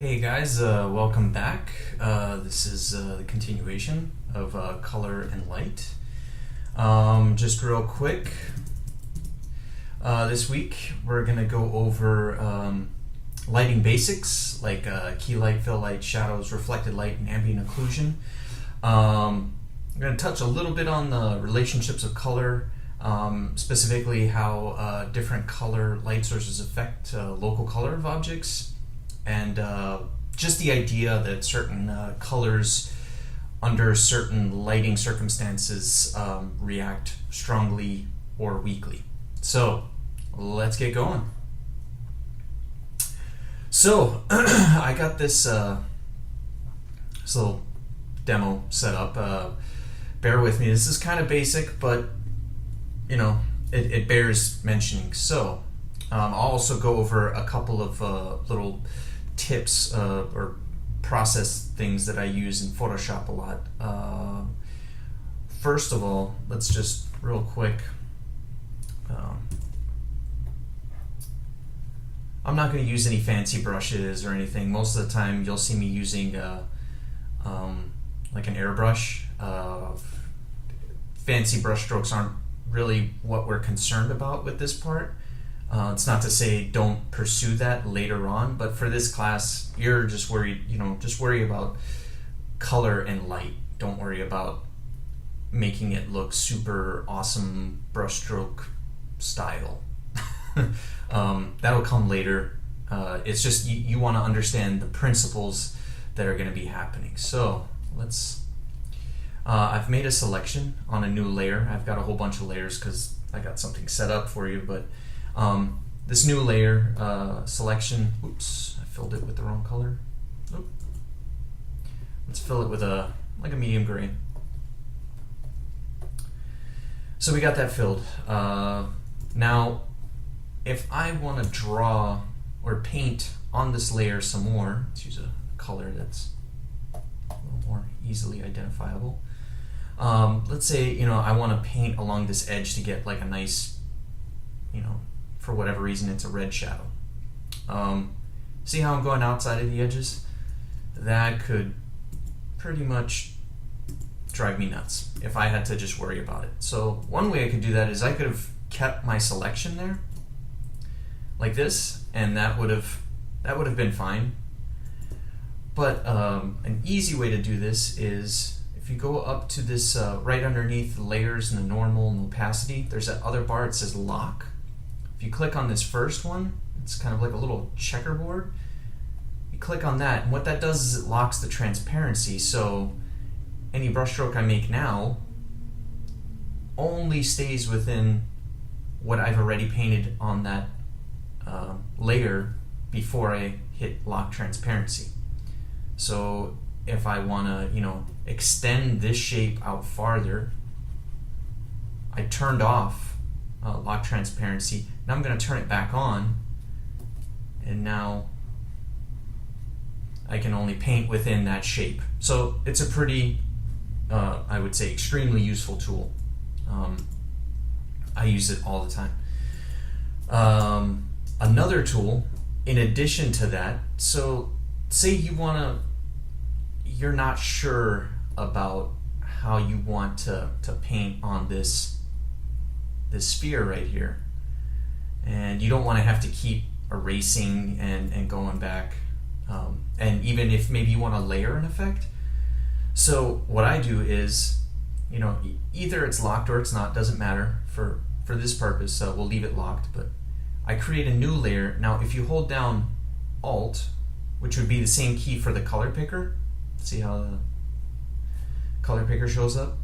Hey guys, welcome back. This is the continuation of color and light. Just real quick, this week we're going to go over lighting basics like key light, fill light, shadows, reflected light, and ambient occlusion. I'm going to touch a little bit on the relationships of color, specifically how different color light sources affect local color of objects. And just the idea that certain colors under certain lighting circumstances react strongly or weakly. So let's get going. So I got this little demo set up. Bear with me. This is kind of basic, but you know it bears mentioning. So I'll also go over a couple of little tips or process things that I use in Photoshop a lot. First of all, let's just real quick, I'm not going to use any fancy brushes or anything. Most of the time you'll see me using like an airbrush. Fancy brush strokes aren't really what we're concerned about with this part. It's not to say don't pursue that later on, but for this class, you're just worried, just worry about color and light. Don't worry about making it look super awesome brushstroke style. That'll come later. It's just you want to understand the principles that are going to be happening. So I've made a selection on a new layer. I've got a whole bunch of layers because I got something set up for you, but this new layer selection, oops, I filled it with the wrong color. Nope. Let's fill it with a medium gray. So we got that filled. Now, if I want to draw or paint on this layer some more, let's use a color that's a little more easily identifiable. Let's say, I want to paint along this edge to get like a nice, for whatever reason, it's a red shadow. See how I'm going outside of the edges? That could pretty much drive me nuts if I had to just worry about it. So one way I could do that is I could have kept my selection there like this, and that would have been fine. But an easy way to do this is if you go up to this right underneath the layers and the normal and opacity, there's that other bar, it says lock. If you click on this first one, it's kind of like a little checkerboard. You click on that, and what that does is it locks the transparency, so any brushstroke I make now only stays within what I've already painted on that layer before I hit lock transparency. So if I want to, extend this shape out farther, I turned off lock transparency. Now I'm going to turn it back on, and now I can only paint within that shape. So it's a pretty, I would say, extremely useful tool. I use it all the time. Another tool, in addition to that, so say you're not sure about how you want to paint on this sphere right here, and you don't want to have to keep erasing and going back, and even if maybe you want to layer an effect. So what I do is, either it's locked or it's not, doesn't matter for this purpose, so we'll leave it locked, but I create a new layer. Now if you hold down Alt, which would be the same key for the color picker, see how the color picker shows up?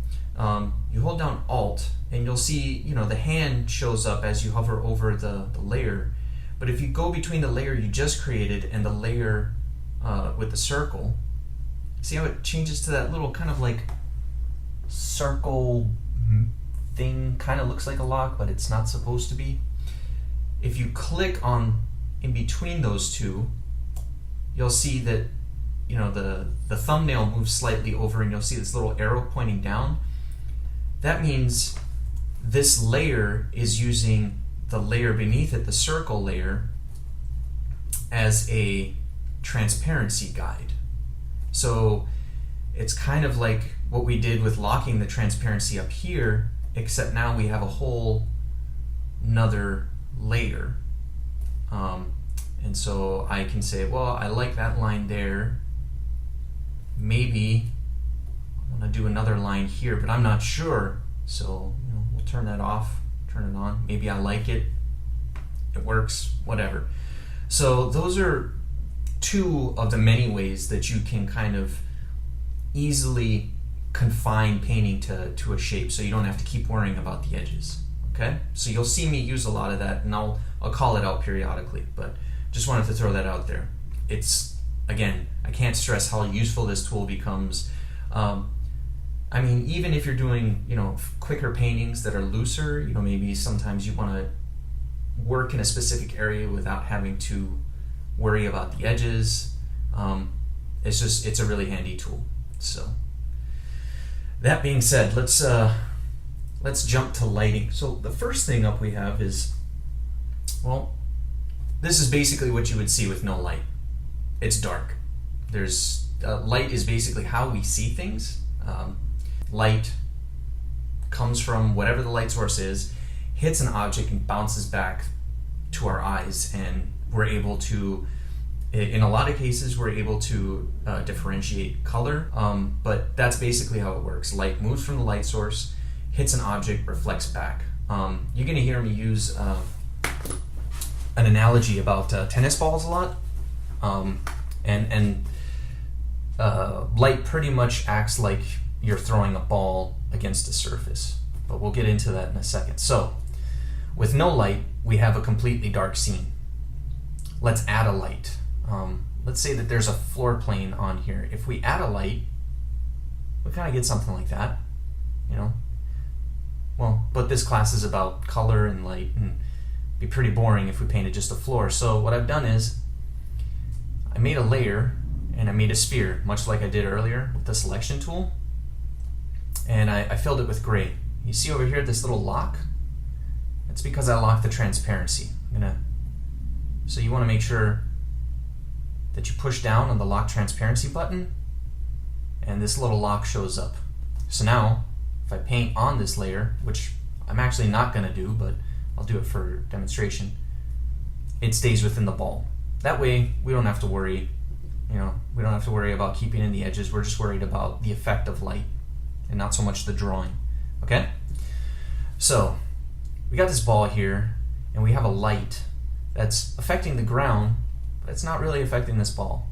You hold down Alt and you'll see, the hand shows up as you hover over the layer. But if you go between the layer you just created and the layer with the circle, see how it changes to that little kind of like circle thing? Kind of looks like a lock, but it's not supposed to be. If you click on in between those two, you'll see that the thumbnail moves slightly over, and you'll see this little arrow pointing down. That means this layer is using the layer beneath it, the circle layer, as a transparency guide. So it's kind of like what we did with locking the transparency up here, except now we have a whole another layer. And so I can say, well, I like that line there. Maybe I want to do another line here, but I'm not sure. So we'll turn that off, turn it on. Maybe I like it. It works, whatever. So those are two of the many ways that you can kind of easily confine painting to a shape, so you don't have to keep worrying about the edges. Okay? So you'll see me use a lot of that, and I'll call it out periodically, but just wanted to throw that out there. It's, again, I can't stress how useful this tool becomes. I mean, even if you're doing, quicker paintings that are looser, maybe sometimes you want to work in a specific area without having to worry about the edges. It's a really handy tool. So that being said, let's jump to lighting. So the first thing up we have is, well, this is basically what you would see with no light. It's dark. There's light is basically how we see things. Light comes from whatever the light source is, hits an object and bounces back to our eyes, and we're able to, in a lot of cases, we're able to differentiate color, but that's basically how it works. Light moves from the light source, hits an object, reflects back. You're going to hear me use an analogy about tennis balls a lot, and light pretty much acts like you're throwing a ball against a surface, but we'll get into that in a second. So with no light, we have a completely dark scene. Let's add a light. Let's say that there's a floor plane on here. If we add a light, we kind of get something like that, Well, but this class is about color and light, and it'd be pretty boring if we painted just a floor. So what I've done is I made a layer and I made a sphere, much like I did earlier with the selection tool, and I filled it with gray. You see over here this little lock? It's because I locked the transparency. So you want to make sure that you push down on the lock transparency button, and this little lock shows up. So now, if I paint on this layer, which I'm actually not going to do, but I'll do it for demonstration, it stays within the ball. That way, we don't have to worry, we don't have to worry about keeping in the edges. We're just worried about the effect of light and not so much the drawing. Okay? So, we got this ball here, and we have a light that's affecting the ground, but it's not really affecting this ball.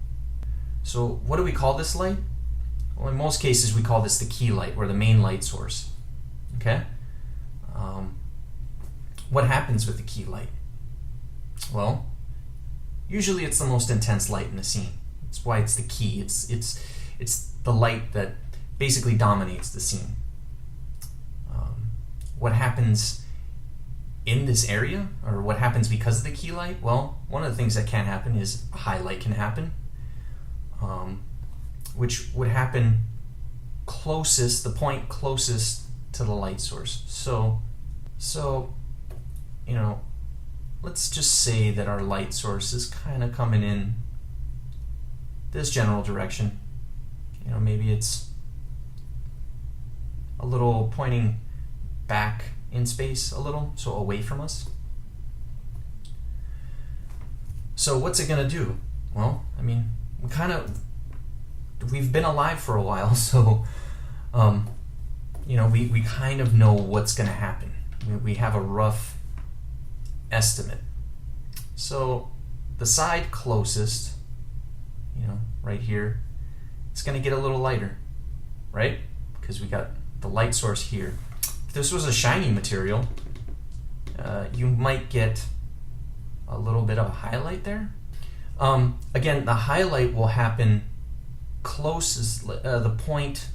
So what do we call this light? Well, in most cases we call this the key light, or the main light source. Okay? What happens with the key light? Well, usually it's the most intense light in the scene. That's why it's the key. It's the light that basically dominates the scene. What happens in this area, or what happens because of the key light? Well, one of the things that can happen is a highlight can happen, which would happen the point closest to the light source. So let's just say that our light source is kind of coming in this general direction. Maybe it's a little pointing back in space a little, so away from us. So what's it going to do? Well, we've been alive for a while, so we kind of know what's going to happen. We have a rough estimate. So the side closest, right here, it's going to get a little lighter, right? Because we got the light source here. If this was a shiny material, you might get a little bit of a highlight there. Again, the highlight will happen closest, the point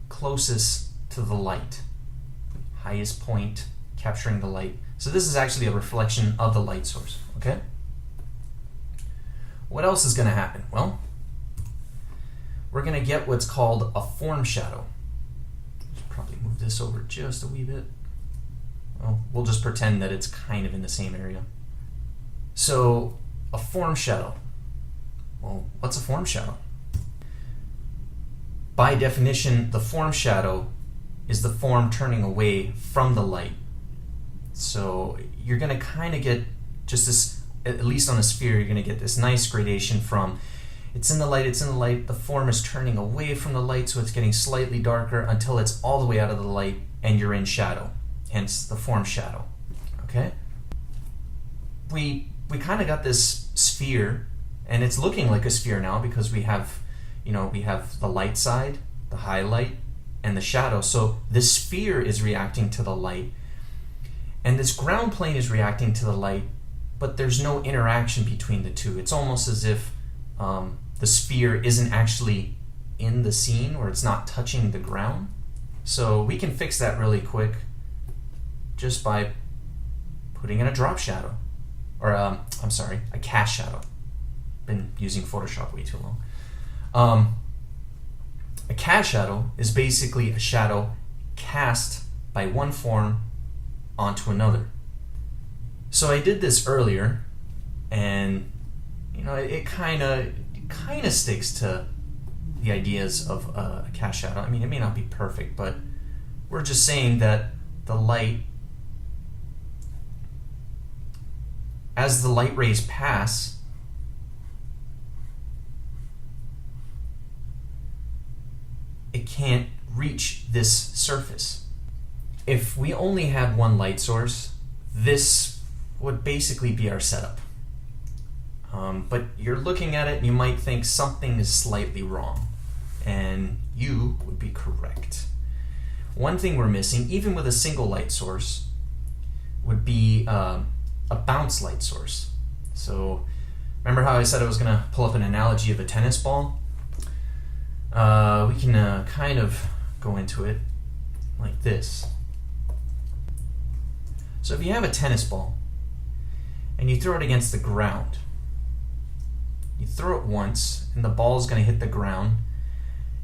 closest to the light, highest point capturing the light. So this is actually a reflection of the light source. Okay. What else is going to happen? Well, we're going to get what's called a form shadow. Probably move this over just a wee bit. Well, we'll just pretend that it's kind of in the same area. So a form shadow. Well, what's a form shadow? By definition, the form shadow is the form turning away from the light. So you're going to kind of get just this, at least on a sphere, you're going to get this nice gradation from it's in the light, the form is turning away from the light, so it's getting slightly darker until it's all the way out of the light and you're in shadow, hence the form shadow. Okay? We kind of got this sphere, and it's looking like a sphere now because we have the light side, the highlight, and the shadow. So this sphere is reacting to the light, and this ground plane is reacting to the light, but there's no interaction between the two. It's almost as if the sphere isn't actually in the scene, or it's not touching the ground. So we can fix that really quick just by putting in a drop shadow, or a cast shadow. Been using Photoshop way too long. A cast shadow is basically a shadow cast by one form onto another. So I did this earlier, and it kind of sticks to the ideas of a cast shadow. I mean, it may not be perfect, but we're just saying that the light, as the light rays pass, it can't reach this surface. If we only had one light source, this would basically be our setup. But you're looking at it and you might think something is slightly wrong, and you would be correct. One thing we're missing, even with a single light source, would be a bounce light source. So remember how I said I was going to pull up an analogy of a tennis ball? We can kind of go into it like this. So if you have a tennis ball and you throw it against the ground, you throw it once and the ball is going to hit the ground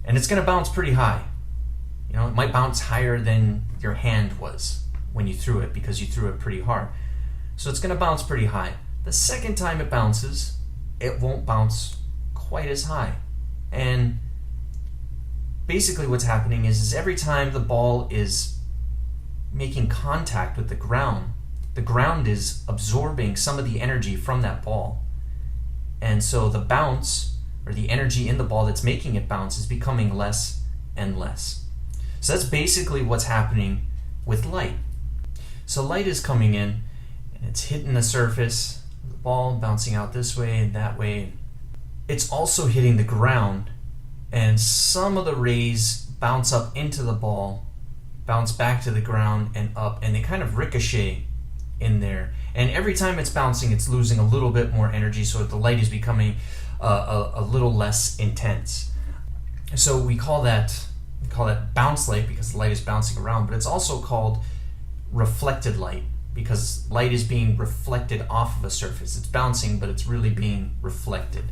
and it's going to bounce pretty high. It might bounce higher than your hand was when you threw it because you threw it pretty hard. So it's going to bounce pretty high. The second time it bounces, it won't bounce quite as high. And basically what's happening is every time the ball is making contact with the ground is absorbing some of the energy from that ball. And so the bounce, or the energy in the ball that's making it bounce, is becoming less and less. So that's basically what's happening with light. So light is coming in, and it's hitting the surface, the ball bouncing out this way and that way. It's also hitting the ground, and some of the rays bounce up into the ball, bounce back to the ground and up, and they kind of ricochet in there. And every time it's bouncing, it's losing a little bit more energy, so the light is becoming a little less intense. So we call that bounce light because the light is bouncing around, but it's also called reflected light because light is being reflected off of a surface. It's bouncing, but it's really being reflected.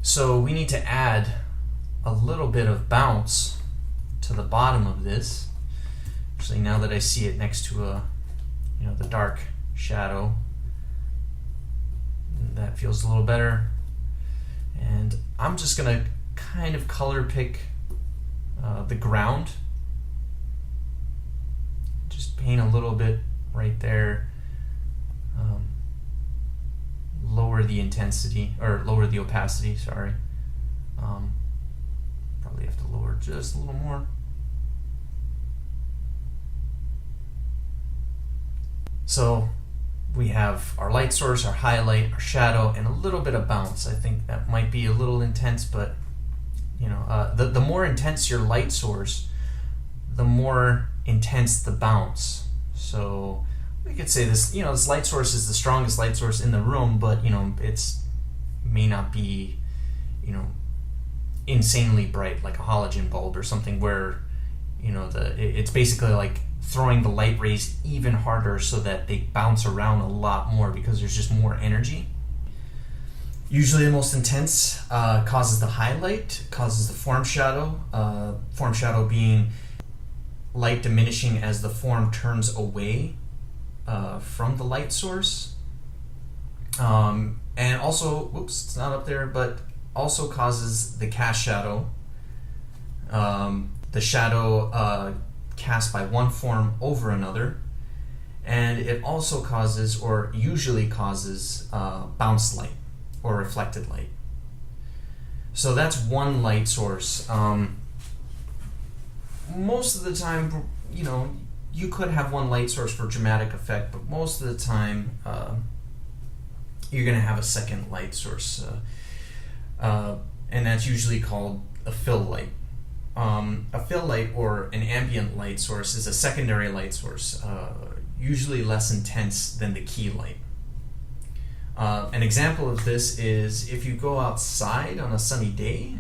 So we need to add a little bit of bounce to the bottom of this. Actually, now that I see it next to the dark shadow, that feels a little better. And I'm just gonna kind of color pick the ground. Just paint a little bit right there. Lower the intensity, or lower the opacity, sorry. Probably have to lower just a little more. So we have our light source, our highlight, our shadow, and a little bit of bounce. I think that might be a little intense, but the more intense your light source, the more intense the bounce. So we could say this light source is the strongest light source in the room, but it's may not be insanely bright like a halogen bulb or something where it's basically like throwing the light rays even harder so that they bounce around a lot more because there's just more energy. Usually the most intense causes the highlight, causes the form shadow. Form shadow being light diminishing as the form turns away from the light source. And also, whoops, it's not up there, but also causes the cast shadow. The shadow cast by one form over another. And it also causes, or usually causes, bounce light or reflected light. So that's one light source. Most of the time, you know, you could have one light source for dramatic effect, but most of the time, you're going to have a second light source, and that's usually called a fill light. A fill light or an ambient light source is a secondary light source, usually less intense than the key light. An example of this is if you go outside on a sunny day.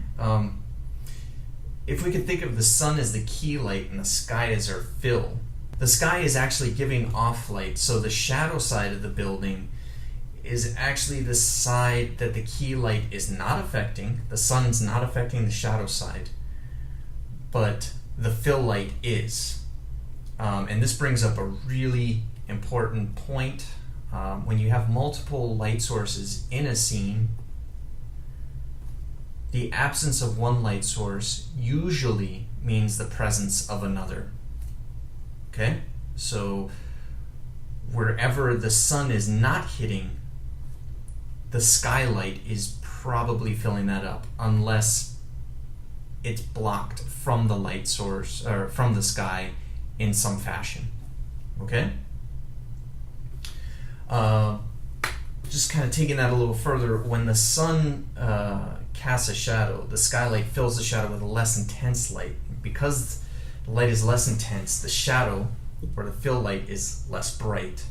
If we could think of the sun as the key light and the sky as our fill, the sky is actually giving off light, so the shadow side of the building is actually the side that the key light is not affecting. The sun's not affecting the shadow side, but the fill light is. And this brings up a really important point. When you have multiple light sources in a scene, the absence of one light source usually means the presence of another. Okay? So wherever the sun is not hitting, the skylight is probably filling that up, unless it's blocked from the light source or from the sky in some fashion. Okay? Just kind of taking that a little further, when the sun casts a shadow, the skylight fills the shadow with a less intense light. Because the light is less intense, the shadow, or the fill light, is less bright.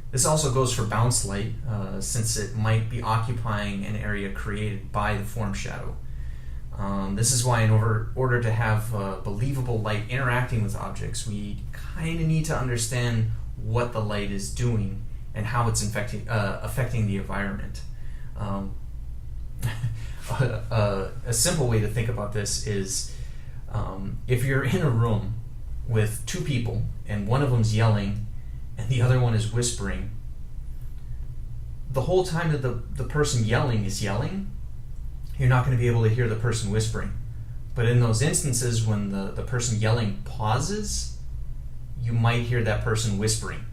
This also goes for bounce light, since it might be occupying an area created by the form shadow. This is why in order to have believable light interacting with objects, we kind of need to understand what the light is doing and how it's affecting the environment. A simple way to think about this is if you're in a room with two people and one of them's yelling and the other one is whispering, the whole time that the person yelling is yelling, you're not going to be able to hear the person whispering. But in those instances when the person yelling pauses, you might hear that person whispering.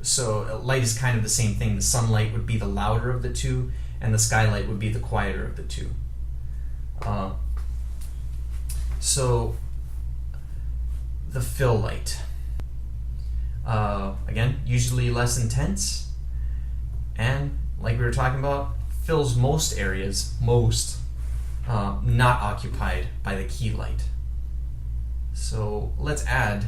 So light is kind of the same thing. The sunlight would be the louder of the two, and the skylight would be the quieter of the two. So the fill light. Again, usually less intense, and like we were talking about, fills most areas, not occupied by the key light. So let's add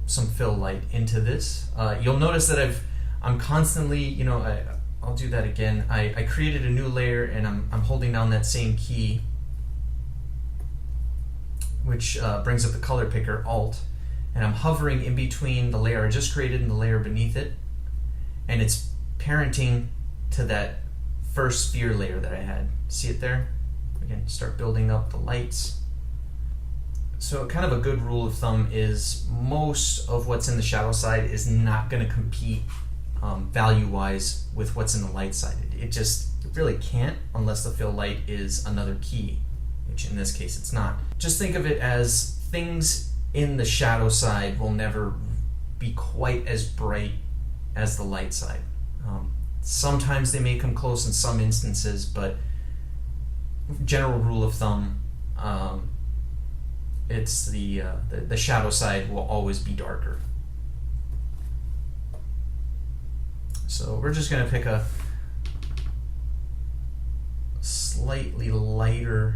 some fill light into this. You'll notice that I'm constantly, I'll do that again. I created a new layer and I'm holding down that same key, which brings up the color picker, Alt, and I'm hovering in between the layer I just created and the layer beneath it, and it's parenting to that first sphere layer that I had. See it there? Again, start building up the lights. So kind of a good rule of thumb is most of what's in the shadow side is not going to compete value-wise with what's in the light side. It really can't unless the fill light is another key, which in this case it's not. Just think of it as things in the shadow side will never be quite as bright as the light side. Sometimes they may come close in some instances, but general rule of thumb, it's the shadow side will always be darker. So we're just going to pick a slightly lighter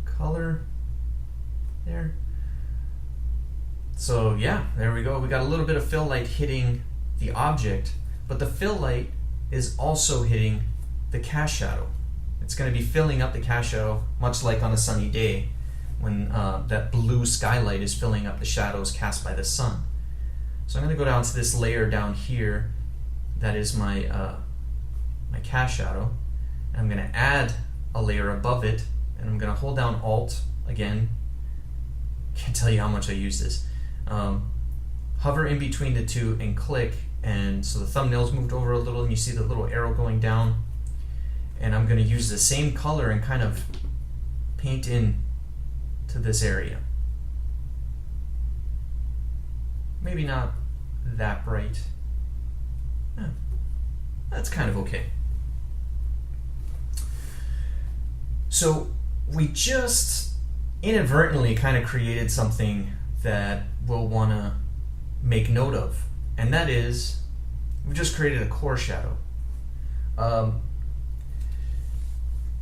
color there. So yeah, there we go. We got a little bit of fill light hitting the object, but the fill light is also hitting the cast shadow. It's going to be filling up the cast shadow, much like on a sunny day when that blue skylight is filling up the shadows cast by the sun. So I'm going to go down to this layer down here that is my my cast shadow. I'm going to add a layer above it, and I'm going to hold down Alt again. Can't tell you how much I use this. hover in between the two and click, and so the thumbnail's moved over a little and you see the little arrow going down. And I'm going to use the same color and kind of paint in to this area. Maybe not that bright. That's kind of okay. So we just inadvertently kind of created something that we'll want to make note of, and that is we just created a core shadow.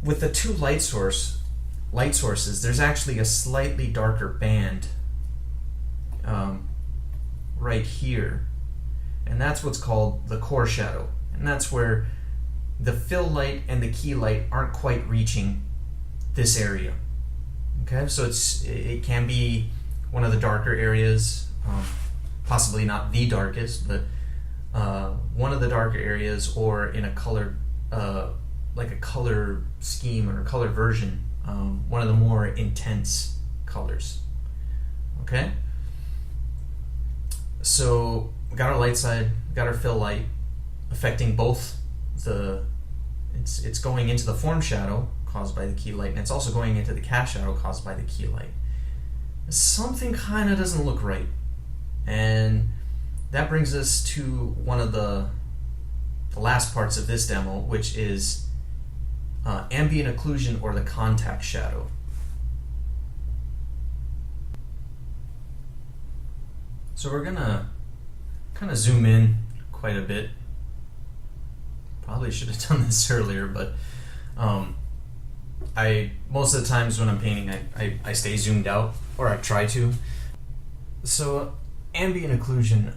With the two light sources, there's actually a slightly darker band right here, and that's what's called the core shadow, and that's where the fill light and the key light aren't quite reaching this area. Okay, so it can be one of the darker areas, possibly not the darkest, but one of the darker areas, or in a color, like a color scheme or a color version, one of the more intense colors. Okay, so we got our light side, we got our fill light, affecting both the. It's going into the form shadow caused by the key light, and it's also going into the cast shadow caused by the key light. Something kind of doesn't look right, and that brings us to one of the last parts of this demo, which is ambient occlusion, or the contact shadow. So we're gonna kind of zoom in quite a bit. Probably should have done this earlier, but most of the times when I'm painting, I stay zoomed out, or I try to. So ambient occlusion,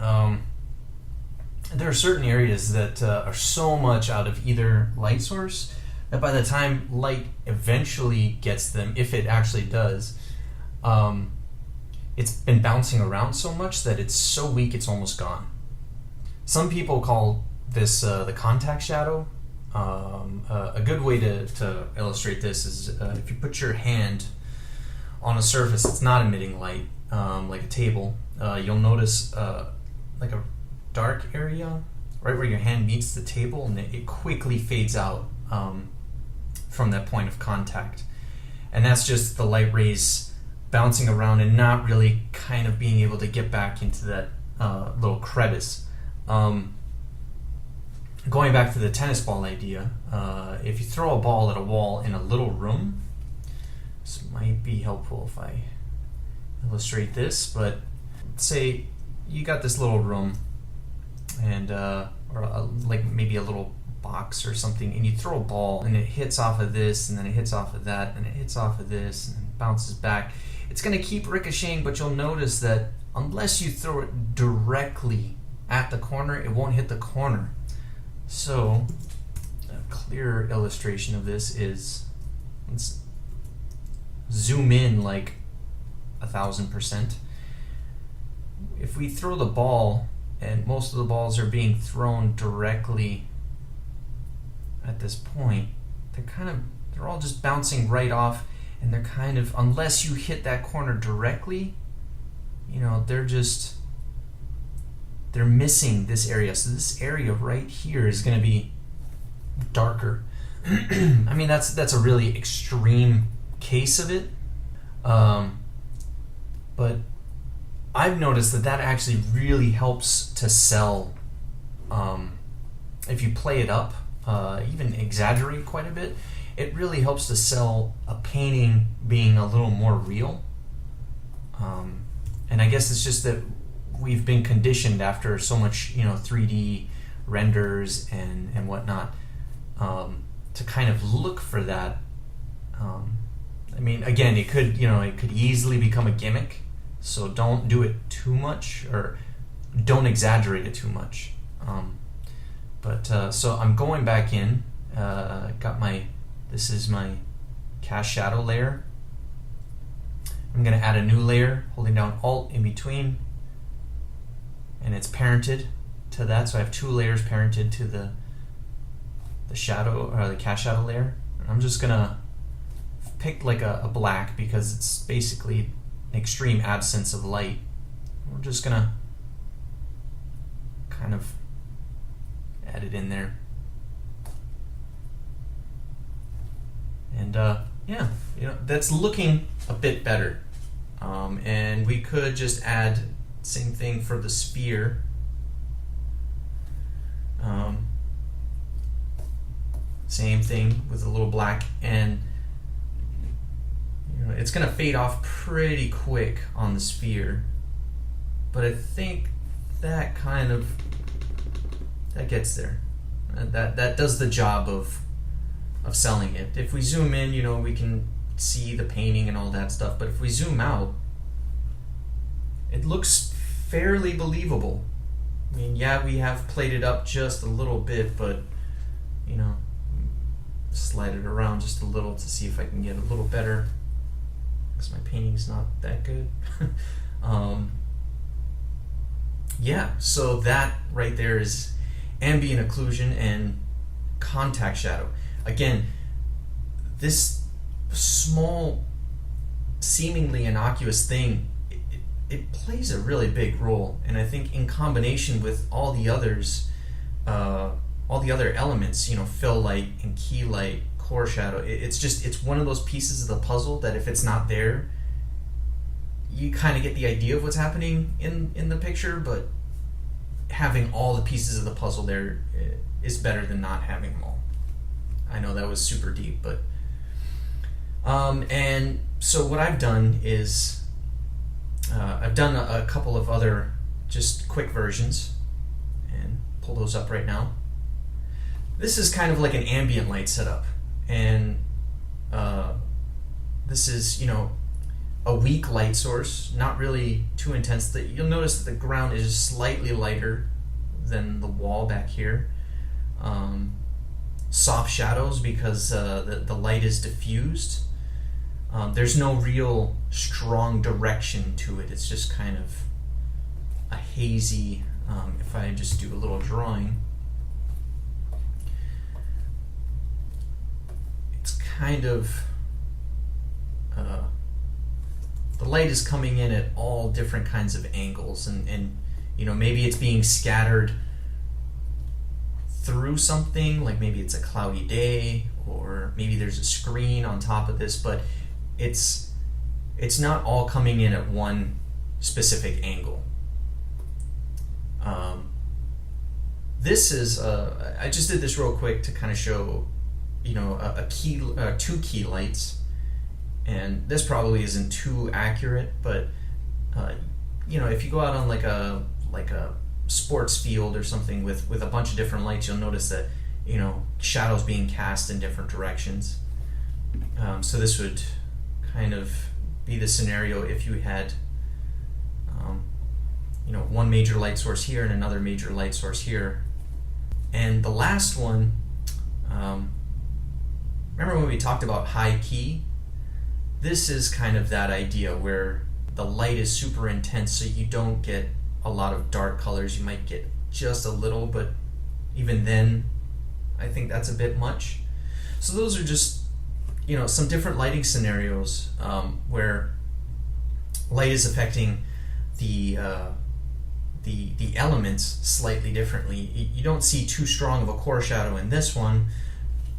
there are certain areas that are so much out of either light source that by the time light eventually gets them, if it actually does, it's been bouncing around so much that it's so weak it's almost gone. Some people call this the contact shadow. A good way to illustrate this is if you put your hand on a surface that's not emitting light, like a table, you'll notice like a dark area right where your hand meets the table, and it quickly fades out from that point of contact. And that's just the light rays bouncing around and not really kind of being able to get back into that little crevice. Going back to the tennis ball idea, if you throw a ball at a wall in a little room, this might be helpful if I illustrate this, but say you got this little room, and like maybe a little box or something, and you throw a ball and it hits off of this, and then it hits off of that, and it hits off of this, and it bounces back. It's going to keep ricocheting, but you'll notice that unless you throw it directly at the corner, it won't hit the corner. So a clear illustration of this is, let's zoom in like 1,000%. If we throw the ball, and most of the balls are being thrown directly at this point, they're all just bouncing right off, and they're kind of, unless you hit that corner directly, they're missing this area. So this area right here is going to be darker. I mean, that's a really extreme case of it, but I've noticed that actually really helps to sell. If you play it up, even exaggerate quite a bit, it really helps to sell a painting being a little more real. And I guess it's just that we've been conditioned after so much, 3D renders and whatnot, to kind of look for that. I mean, again, it could easily become a gimmick, so don't do it too much, or don't exaggerate it too much. So I'm going back in, this is my cast shadow layer. I'm going to add a new layer, holding down Alt in between, and it's parented to that, so I have two layers parented to the shadow, or the cast shadow layer. And I'm just going to pick like a black, because it's basically an extreme absence of light. We're just going to kind of add it in there. And yeah, that's looking a bit better. And we could just add same thing for the sphere. Same thing with a little black, and it's going to fade off pretty quick on the sphere. But I think that that gets there. That does the job of selling it. If we zoom in, we can see the painting and all that stuff. But if we zoom out, it looks fairly believable. I mean, yeah, we have played it up just a little bit, but slide it around just a little to see if I can get a little better, because my painting's not that good. Yeah, so that right there is ambient occlusion and contact shadow. Again, this small, seemingly innocuous thing, it plays a really big role, and I think in combination with all the others, all the other elements, fill light and key light, core shadow, it's one of those pieces of the puzzle that if it's not there, you kind of get the idea of what's happening in the picture, but having all the pieces of the puzzle there is better than not having them all. I know that was super deep, but and so what I've done is I've done a couple of other just quick versions, and pull those up right now. This is kind of like an ambient light setup, and this is a weak light source, not really too intense. That you'll notice that the ground is slightly lighter than the wall back here. Soft shadows because the light is diffused. There's no real strong direction to it. It's just kind of a hazy, if I just do a little drawing, it's kind of, the light is coming in at all different kinds of angles, and maybe it's being scattered through something, like maybe it's a cloudy day, or maybe there's a screen on top of this, but it's not all coming in at one specific angle. This is I just did this real quick to kind of show two key lights, and this probably isn't too accurate, but if you go out on like a sports field or something with a bunch of different lights, you'll notice that shadows being cast in different directions. So this would kind of be the scenario if you had one major light source here and another major light source here. And the last one, remember when we talked about high key? This is kind of that idea where the light is super intense, so you don't get a lot of dark colors. You might get just a little, but even then I think that's a bit much. So those are just some different lighting scenarios where light is affecting the elements slightly differently. You don't see too strong of a core shadow in this one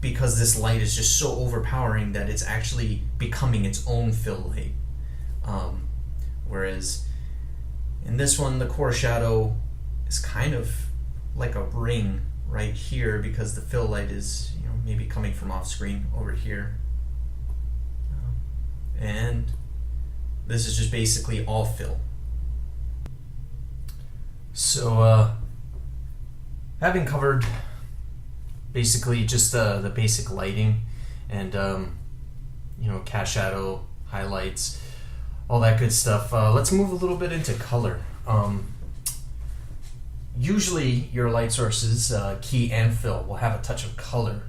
because this light is just so overpowering that it's actually becoming its own fill light. Whereas in this one, the core shadow is kind of like a ring right here because the fill light is maybe coming from off screen over here. And this is just basically all fill. So having covered basically just the basic lighting and cast shadow, highlights, all that good stuff, let's move a little bit into color. Usually your light sources, key and fill, will have a touch of color.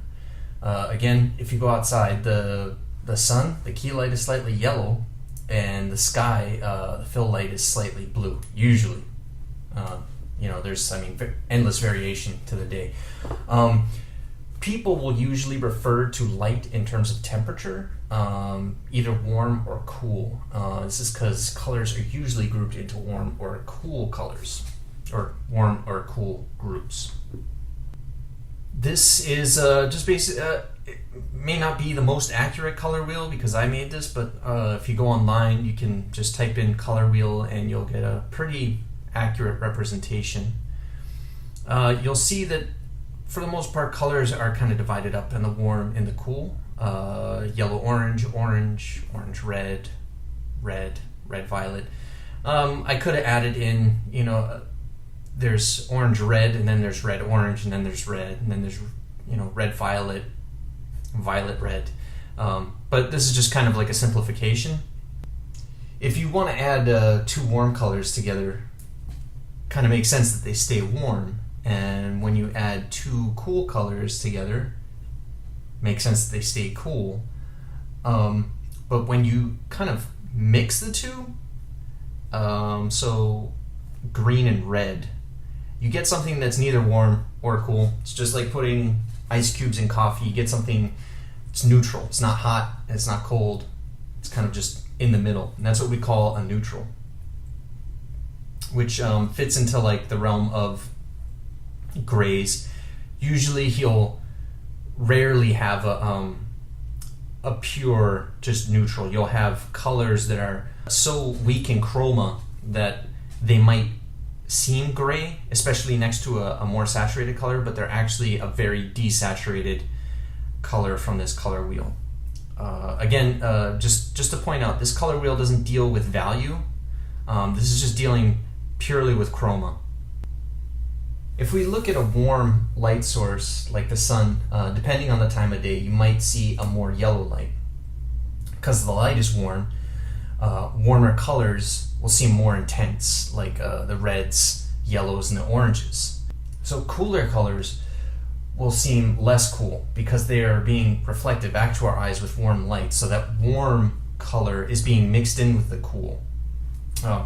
Again, if you go outside, the sun, the key light is slightly yellow, and the sky, the fill light is slightly blue, usually. There's endless variation to the day. People will usually refer to light in terms of temperature, either warm or cool. This is because colors are usually grouped into warm or cool colors. or warm or cool groups. This is just basic. It may not be the most accurate color wheel because I made this, but if you go online, you can just type in color wheel and you'll get a pretty accurate representation. You'll see that for the most part, colors are kind of divided up in the warm and the cool. Yellow, orange, orange, orange, red, red, red, violet. I could have added in, there's orange, red, and then there's red, orange, and then there's red, and then there's, red, violet, violet, red. But this is just kind of like a simplification. If you want to add two warm colors together, kind of makes sense that they stay warm. And when you add two cool colors together, makes sense that they stay cool. But when you kind of mix the two, so green and red, you get something that's neither warm or cool. It's just like putting ice cubes in coffee. You get something, it's neutral. It's not hot, it's not cold. It's kind of just in the middle. And that's what we call a neutral, which fits into like the realm of grays. Usually he'll rarely have a pure just neutral. You'll have colors that are so weak in chroma that they might seem gray, especially next to a more saturated color, but they're actually a very desaturated color from this color wheel. Again, just to point out, this color wheel doesn't deal with value. This is just dealing purely with chroma. If we look at a warm light source like the sun, depending on the time of day, you might see a more yellow light. Because the light is warm, warmer colors will seem more intense, like the reds, yellows, and the oranges. So cooler colors will seem less cool because they are being reflected back to our eyes with warm light. So that warm color is being mixed in with the cool.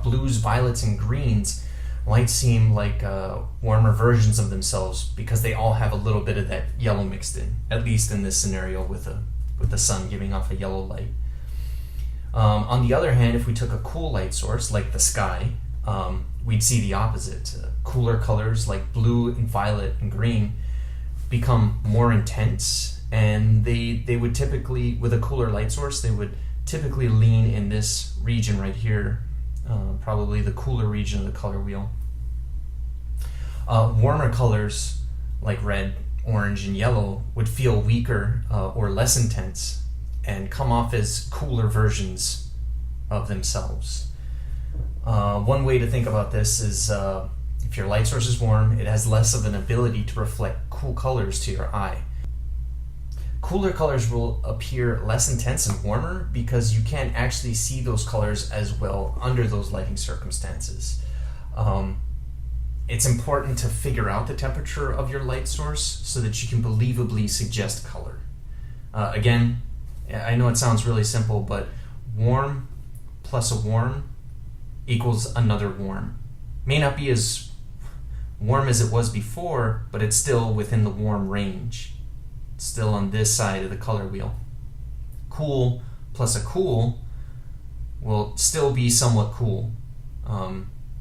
Blues, violets, and greens might seem like warmer versions of themselves because they all have a little bit of that yellow mixed in, at least in this scenario with the sun giving off a yellow light. On the other hand, if we took a cool light source like the sky, we'd see the opposite. Cooler colors like blue and violet and green become more intense, and they would typically, with a cooler light source, they would typically lean in this region right here, probably the cooler region of the color wheel. Warmer colors like red, orange, and yellow would feel weaker or less intense and come off as cooler versions of themselves. One way to think about this is if your light source is warm, it has less of an ability to reflect cool colors to your eye. Cooler colors will appear less intense and warmer because you can't actually see those colors as well under those lighting circumstances. It's important to figure out the temperature of your light source so that you can believably suggest color. Again, I know it sounds really simple, but warm plus a warm equals another warm. May not be as warm as it was before, but it's still within the warm range. It's still on this side of the color wheel. Cool plus a cool will still be somewhat cool.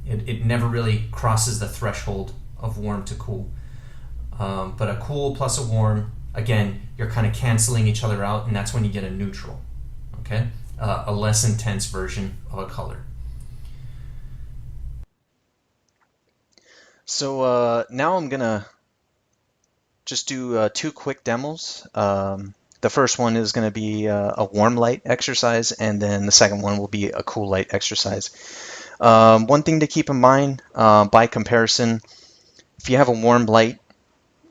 It never really crosses the threshold of warm to cool. But a cool plus a warm, again, you're kind of canceling each other out, and that's when you get a neutral. Okay? A less intense version of a color. So now I'm gonna just do two quick demos. The first one is going to be a warm light exercise, and then the second one will be a cool light exercise. One thing to keep in mind, by comparison, if you have a warm light,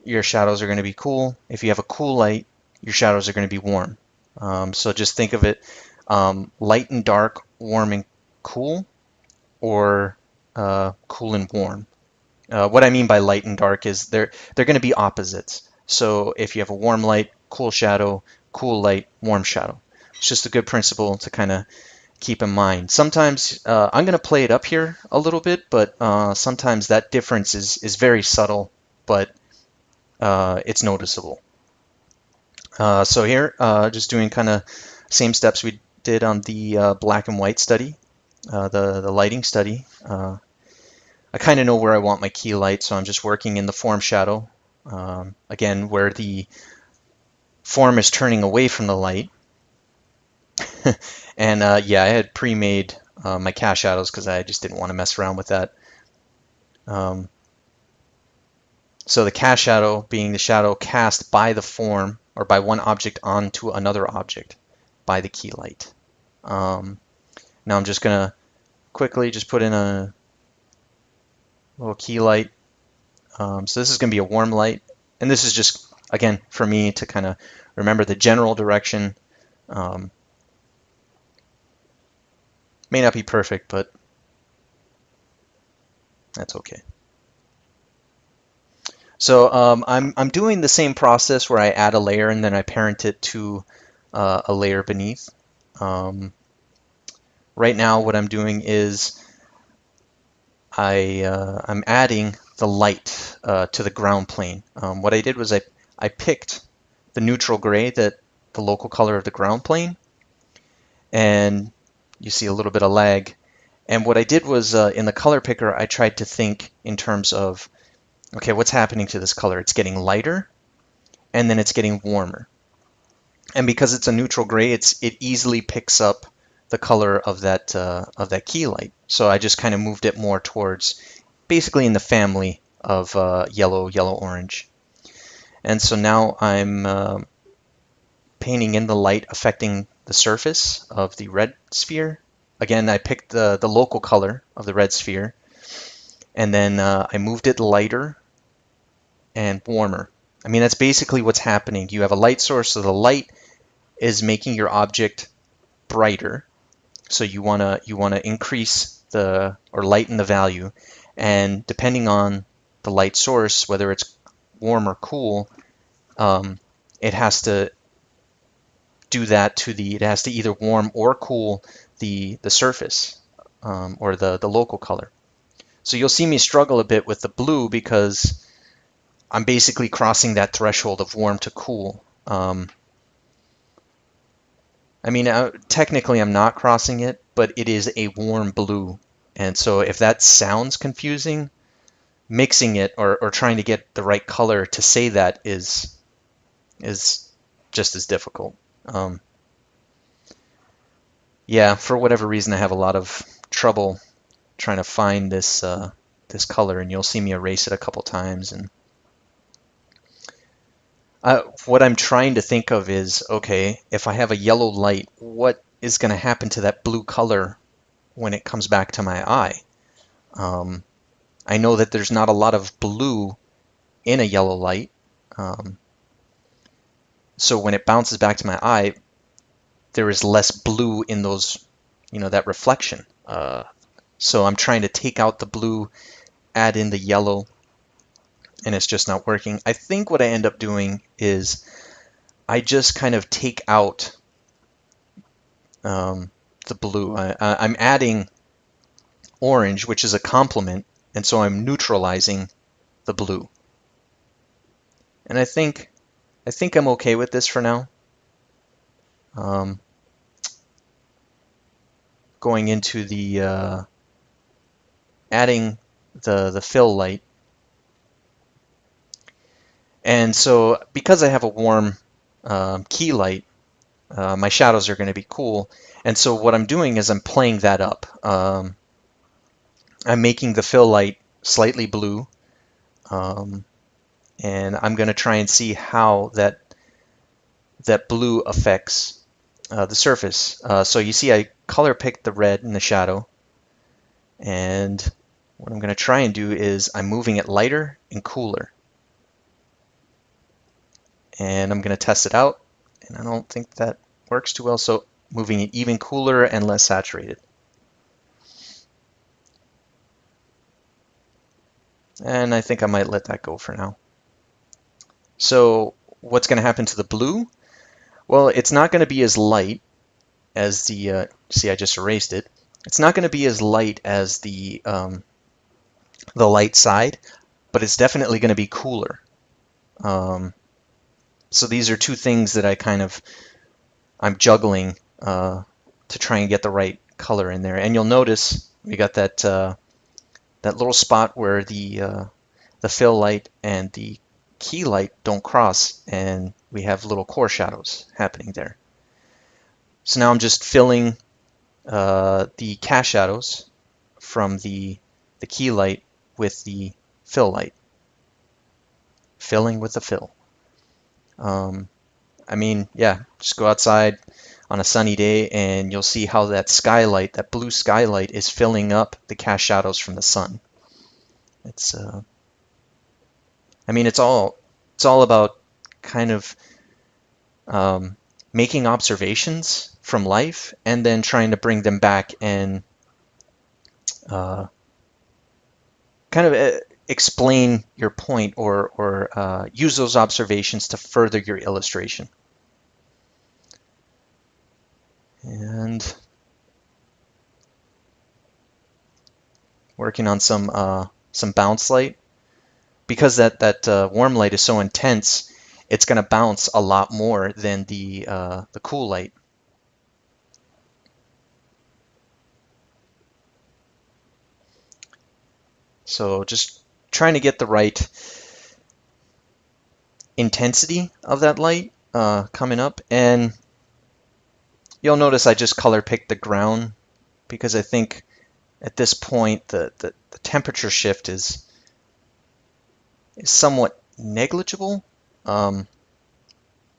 your shadows are going to be cool. If you have a cool light, your shadows are going to be warm. So just think of it light and dark, warm and cool, or cool and warm. What I mean by light and dark is they're going to be opposites. So if you have a warm light, cool shadow, cool light, warm shadow. It's just a good principle to kind of keep in mind. Sometimes I'm going to play it up here a little bit, but sometimes that difference is very subtle, but it's noticeable. So here, just doing kind of same steps we did on the black and white study, the lighting study. I kind of know where I want my key light, so I'm just working in the form shadow. Again, where the form is turning away from the light. And yeah, I had pre-made my cast shadows because I just didn't want to mess around with that. So the cast shadow being the shadow cast by the form or by one object onto another object by the key light. Now I'm just going to quickly just put in a little key light. So this is going to be a warm light. And this is just, again, for me to kind of remember the general direction. May not be perfect, but that's okay. So I'm doing the same process where I add a layer and then I parent it to a layer beneath. Right now what I'm doing is I'm adding the light to the ground plane. What I did was I picked the neutral gray, the local color of the ground plane, and you see a little bit of lag. And what I did was in the color picker, I tried to think in terms of, okay, what's happening to this color? It's getting lighter, and then it's getting warmer. And because it's a neutral gray, it easily picks up the color of that key light. So I just kind of moved it more towards basically in the family of yellow, orange. And so now I'm painting in the light affecting the surface of the red sphere. Again, I picked the local color of the red sphere, and then I moved it lighter and warmer. I mean, that's basically what's happening. You have a light source, so the light is making your object brighter. So you wanna increase or lighten the value, and depending on the light source, whether it's warm or cool, it has to do that it has to either warm or cool the surface or the local color. So you'll see me struggle a bit with the blue because I'm basically crossing that threshold of warm to cool. I mean, technically I'm not crossing it, but it is a warm blue. And so if that sounds confusing, mixing it or trying to get the right color to say that is just as difficult. Yeah, for whatever reason, I have a lot of trouble trying to find this color, and you'll see me erase it a couple times. And what I'm trying to think of is, okay, if I have a yellow light, what is going to happen to that blue color when it comes back to my eye? I know that there's not a lot of blue in a yellow light. So when it bounces back to my eye, there is less blue in those, that reflection. So I'm trying to take out the blue, add in the yellow, and it's just not working. I think what I end up doing is I just kind of take out the blue. I'm adding orange, which is a complement, and so I'm neutralizing the blue. And I think I'm okay with this for now. Going into the adding the fill light. And so because I have a warm key light, my shadows are going to be cool. And so what I'm doing is I'm playing that up. I'm making the fill light slightly blue. And I'm going to try and see how that blue affects the surface. So you see I color picked the red in the shadow. And what I'm going to try and do is I'm moving it lighter and cooler. And I'm going to test it out. And I don't think that works too well. So moving it even cooler and less saturated. And I think I might let that go for now. So what's going to happen to the blue? Well, it's not going to be as light as the, see, I just erased it. It's not going to be as light as the light side, but it's definitely going to be cooler. So these are two things that I'm juggling to try and get the right color in there. And you'll notice we got that that little spot where the fill light and the key light don't cross, and we have little core shadows happening there. So now I'm just filling the cast shadows from the key light with the fill light, filling with the fill. I mean, yeah, just go outside on a sunny day and you'll see how that skylight, that blue skylight, is filling up the cast shadows from the sun. It's I mean, it's all about kind of making observations from life and then trying to bring them back and kind of explain your point, or use those observations to further your illustration. And working on some bounce light, because that warm light is so intense, it's going to bounce a lot more than the cool light. So just trying to get the right intensity of that light coming up. And you'll notice I just color picked the ground because I think at this point the temperature shift is somewhat negligible,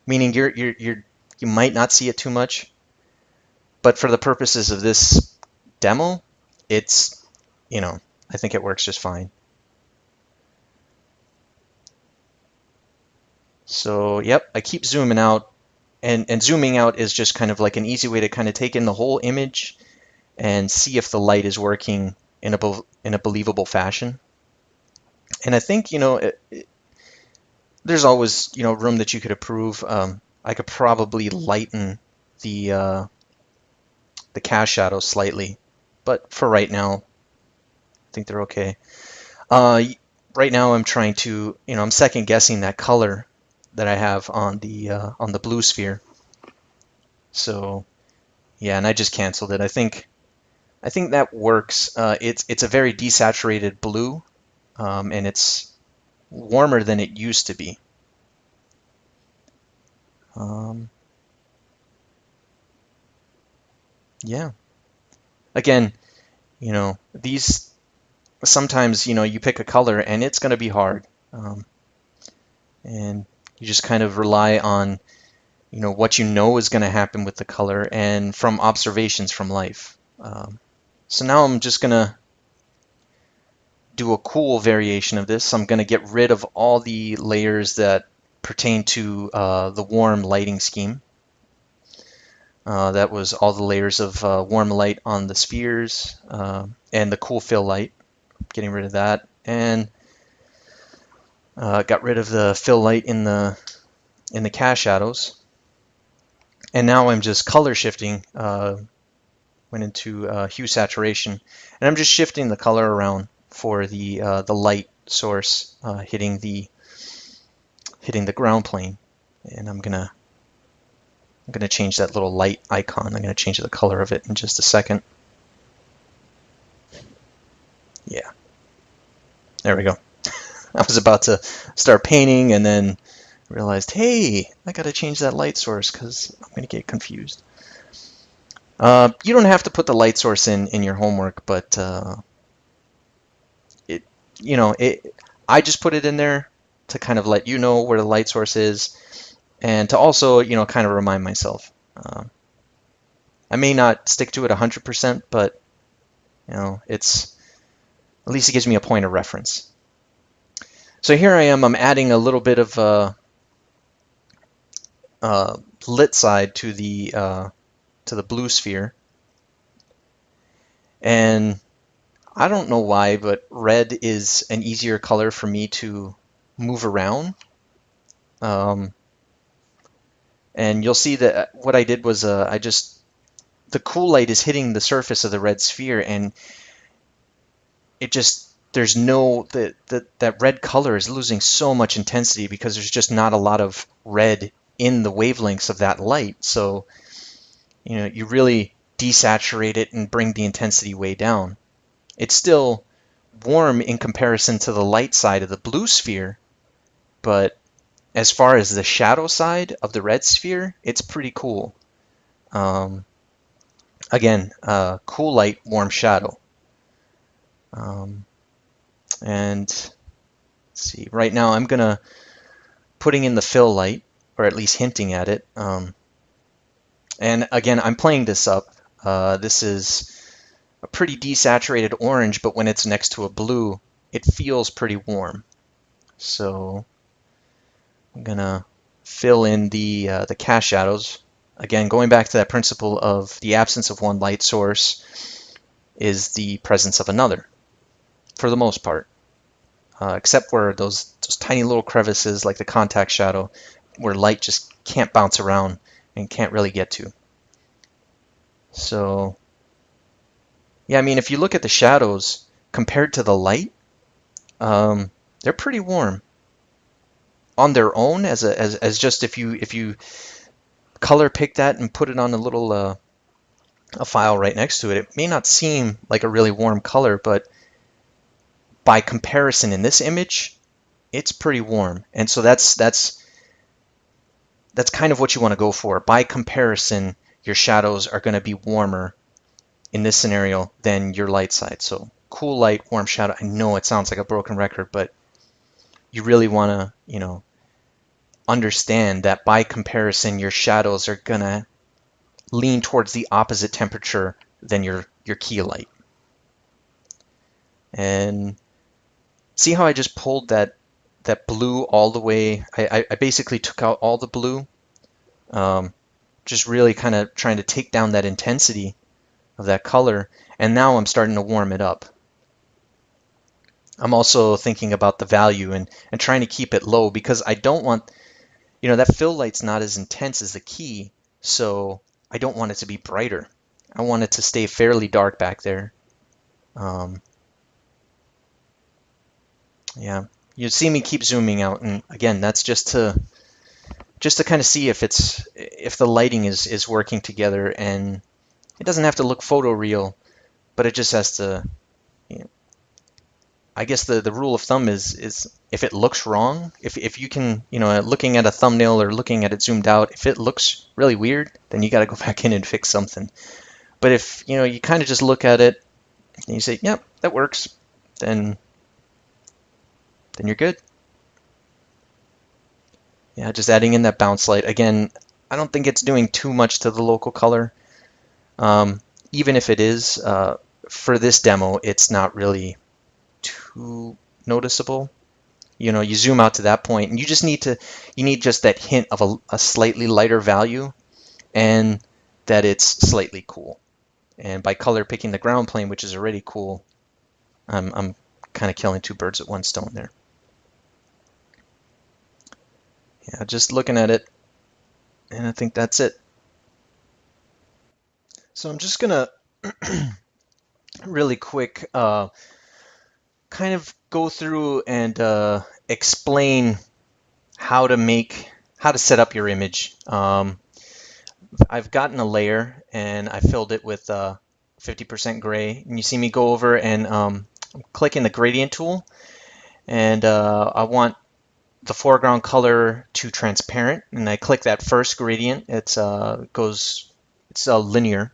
meaning you might not see it too much, but for the purposes of this demo, it's, I think it works just fine. So yep, I keep zooming out, and zooming out is just kind of like an easy way to kind of take in the whole image and see if the light is working in a believable fashion. And I think, there's always, room that you could improve. I could probably lighten the cast shadow slightly, but for right now, I think they're okay. Right now I'm trying to, I'm second guessing that color that I have on the blue sphere. So yeah, and I just canceled it. I think that works. It's a very desaturated blue, and it's warmer than it used to be. Yeah. Again, these sometimes, you pick a color and it's going to be hard. And you just kind of rely on, what is going to happen with the color and from observations from life. So now I'm just going to do a cool variation of this. I'm going to get rid of all the layers that pertain to the warm lighting scheme. That was all the layers of warm light on the spheres and the cool fill light. Getting rid of that, and got rid of the fill light in the cast shadows. And now I'm just color shifting. Went into hue saturation, and I'm just shifting the color around for the light source hitting the ground plane. And I'm gonna change that little light icon. I'm gonna change the color of it in just a second. Yeah, there we go. I was about to start painting and then realized, hey, I got to change that light source because I'm going to get confused. You don't have to put the light source in your homework, but I just put it in there to kind of let you know where the light source is, and to also, kind of remind myself. I may not stick to it 100%, but it's at least it gives me a point of reference. So here I am. I'm adding a little bit of lit side to the blue sphere, and I don't know why, but red is an easier color for me to move around. And you'll see that what I did was the cool light is hitting the surface of the red sphere, and it just that red color is losing so much intensity because there's just not a lot of red in the wavelengths of that light. So you really desaturate it and bring the intensity way down. It's still warm in comparison to the light side of the blue sphere, but as far as the shadow side of the red sphere, it's pretty cool. Again, cool light, warm shadow. And let's see, right now I'm gonna putting in the fill light, or at least hinting at it. And again, I'm playing this up. This is a pretty desaturated orange, but when it's next to a blue, it feels pretty warm. So I'm gonna fill in the cast shadows. Again, going back to that principle of the absence of one light source is the presence of another, for the most part, except where those tiny little crevices, like the contact shadow, where light just can't bounce around and can't really get to. So, yeah, I mean, if you look at the shadows compared to the light, they're pretty warm on their own. As just if you color pick that and put it on a little a file right next to it, it may not seem like a really warm color, but by comparison in this image, it's pretty warm. And so that's kind of what you want to go for. By comparison, your shadows are going to be warmer in this scenario than your light side. So cool light, warm shadow. I know it sounds like a broken record, but you really want to, understand that by comparison, your shadows are going to lean towards the opposite temperature than your key light. And see how I just pulled that blue all the way. I basically took out all the blue, just really kind of trying to take down that intensity of that color. And now I'm starting to warm it up. I'm also thinking about the value and trying to keep it low, because I don't want, that fill light's not as intense as the key, so I don't want it to be brighter. I want it to stay fairly dark back there. Yeah, you see me keep zooming out, and again, that's just to kind of see if the lighting is working together, and it doesn't have to look photoreal, but it just has to. I guess the rule of thumb is if it looks wrong, if you can, looking at a thumbnail or looking at it zoomed out, if it looks really weird, then you got to go back in and fix something. But if you kind of just look at it and you say, yep, that works, then you're good. Yeah, just adding in that bounce light. Again, I don't think it's doing too much to the local color. Even if it is, for this demo, it's not really too noticeable. You zoom out to that point, and you need just that hint of a slightly lighter value, and that it's slightly cool. And by color picking the ground plane, which is already cool, I'm kind of killing two birds with one stone there. Yeah, just looking at it, and I think that's it. So I'm just gonna really quick kind of go through and explain how to set up your image. I've gotten a layer and I filled it with 50% gray, and you see me go over and I'm clicking the gradient tool, and I want the foreground color to transparent, and I click that first gradient. It's linear,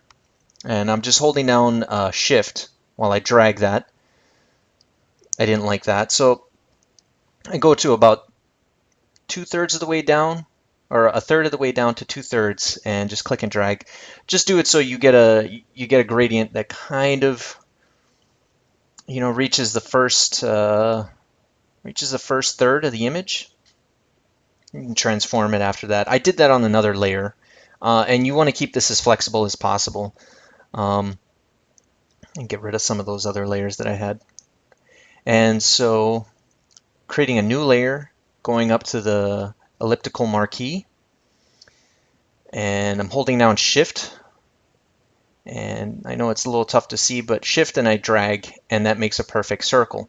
and I'm just holding down shift while I drag that. I didn't like that, so I go to about 2/3 of the way down, or a third of the way down to 2/3, and just click and drag. Just do it so you get a gradient that kind of reaches the first third of the image. You can transform it after that. I did that on another layer, and you want to keep this as flexible as possible, and get rid of some of those other layers that I had. And so creating a new layer, going up to the elliptical marquee, and I'm holding down shift, and I know it's a little tough to see, but shift and I drag, and that makes a perfect circle.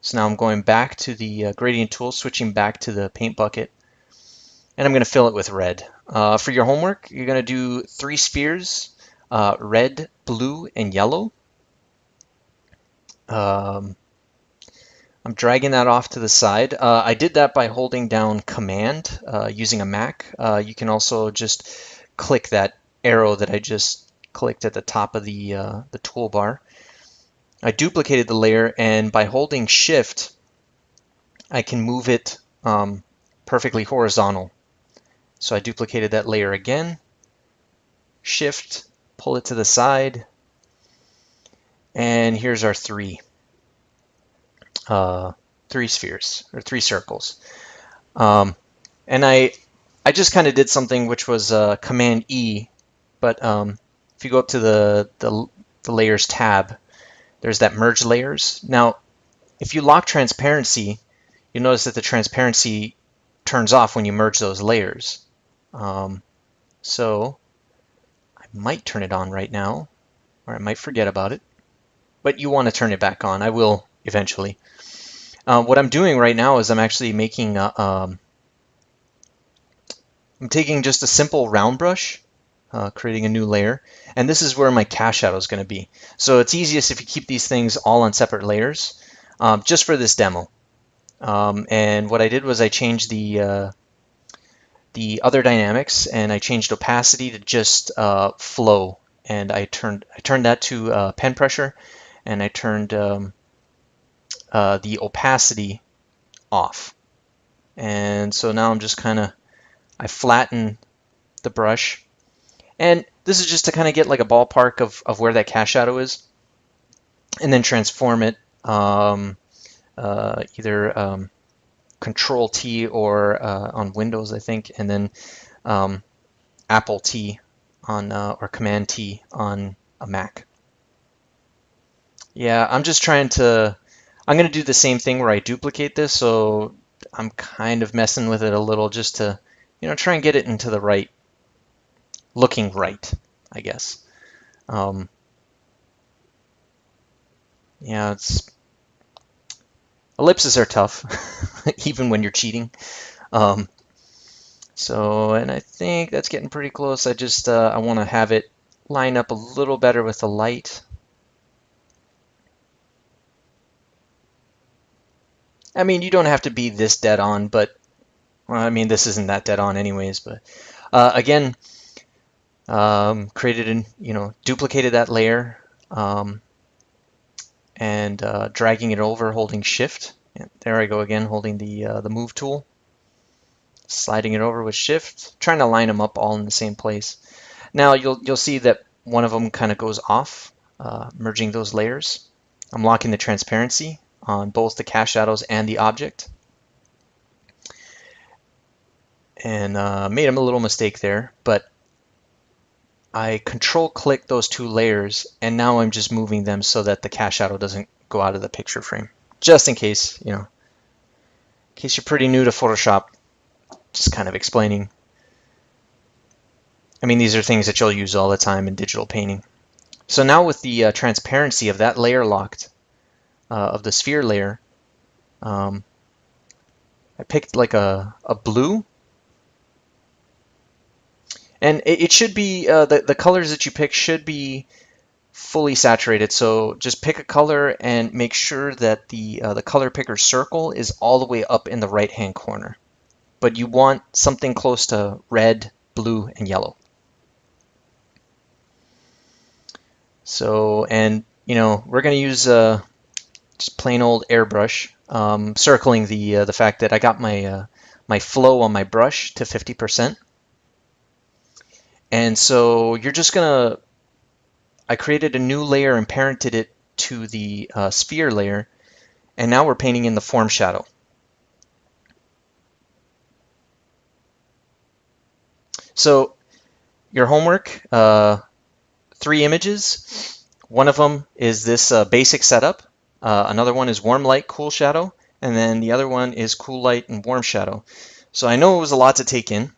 So now I'm going back to the gradient tool, switching back to the paint bucket, and I'm going to fill it with red. For your homework, you're going to do 3 spheres, red, blue, and yellow. I'm dragging that off to the side. I did that by holding down Command using a Mac. You can also just click that arrow that I just clicked at the top of the toolbar. I duplicated the layer, and by holding Shift, I can move it perfectly horizontal. So I duplicated that layer again, Shift, pull it to the side, and here's our three spheres, or three circles. And I just kind of did something which was Command E, but if you go up to the Layers tab, there's that Merge Layers. Now, if you lock transparency, you'll notice that the transparency turns off when you merge those layers. So I might turn it on right now, or I might forget about it, but you want to turn it back on. I will eventually. What I'm doing right now is I'm actually making I'm taking just a simple round brush, creating a new layer, and this is where my cast shadow is going to be. So it's easiest if you keep these things all on separate layers, just for this demo. And what I did was I changed the other dynamics, and I changed opacity to just flow, and I turned that to pen pressure, and I turned the opacity off. And so now I'm just I flatten the brush, and this is just to kind of get like a ballpark of where that cast shadow is, and then transform it either Control T or on Windows, I think, and then Apple T on or Command T on a Mac. Yeah, I'm just trying to. I'm going to do the same thing where I duplicate this, so I'm kind of messing with it a little just to, try and get it into the right, looking right, I guess. Yeah, ellipses are tough, even when you're cheating. And I think that's getting pretty close. I want to have it line up a little better with the light. I mean, you don't have to be this dead on, but well, I mean, this isn't that dead on anyways. But again, duplicated that layer and dragging it over, holding Shift. And there I go again, holding the Move tool, sliding it over with Shift, trying to line them up all in the same place. Now you'll see that one of them kind of goes off, merging those layers. I'm locking the transparency on both the cast shadows and the object. And made a little mistake there, but I control click those two layers, and now I'm just moving them so that the cast shadow doesn't go out of the picture frame. Just in case, in case you're pretty new to Photoshop, just kind of explaining. I mean, these are things that you'll use all the time in digital painting. So now with the transparency of that layer locked, of the sphere layer, I picked like a blue. And it should be, the colors that you pick should be fully saturated. So just pick a color and make sure that the color picker circle is all the way up in the right-hand corner. But you want something close to red, blue, and yellow. So, and we're going to use just plain old airbrush, circling the fact that I got my my flow on my brush to 50%. And so you're just gonna, I created a new layer and parented it to the sphere layer, and now we're painting in the form shadow. So your homework, 3 images. One of them is this basic setup. Another one is warm light, cool shadow, and then the other one is cool light and warm shadow. So I know it was a lot to take in.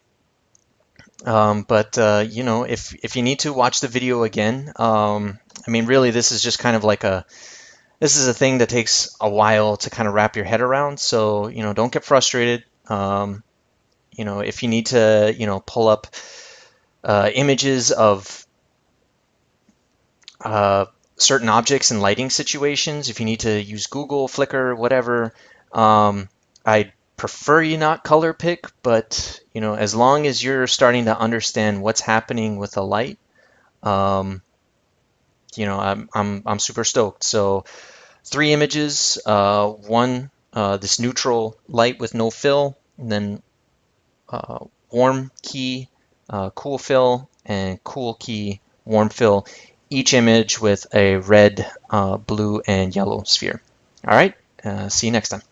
But if you need to watch the video again, I mean, really, this is just kind of like this is a thing that takes a while to kind of wrap your head around. So, don't get frustrated. If you need to, pull up images of certain objects in lighting situations, if you need to use Google, Flickr, whatever, I prefer you not color pick, but as long as you're starting to understand what's happening with the light, I'm super stoked. So 3 images, one this neutral light with no fill, and then warm key, cool fill, and cool key, warm fill. Each image with a red, blue, and yellow sphere. All right, see you next time.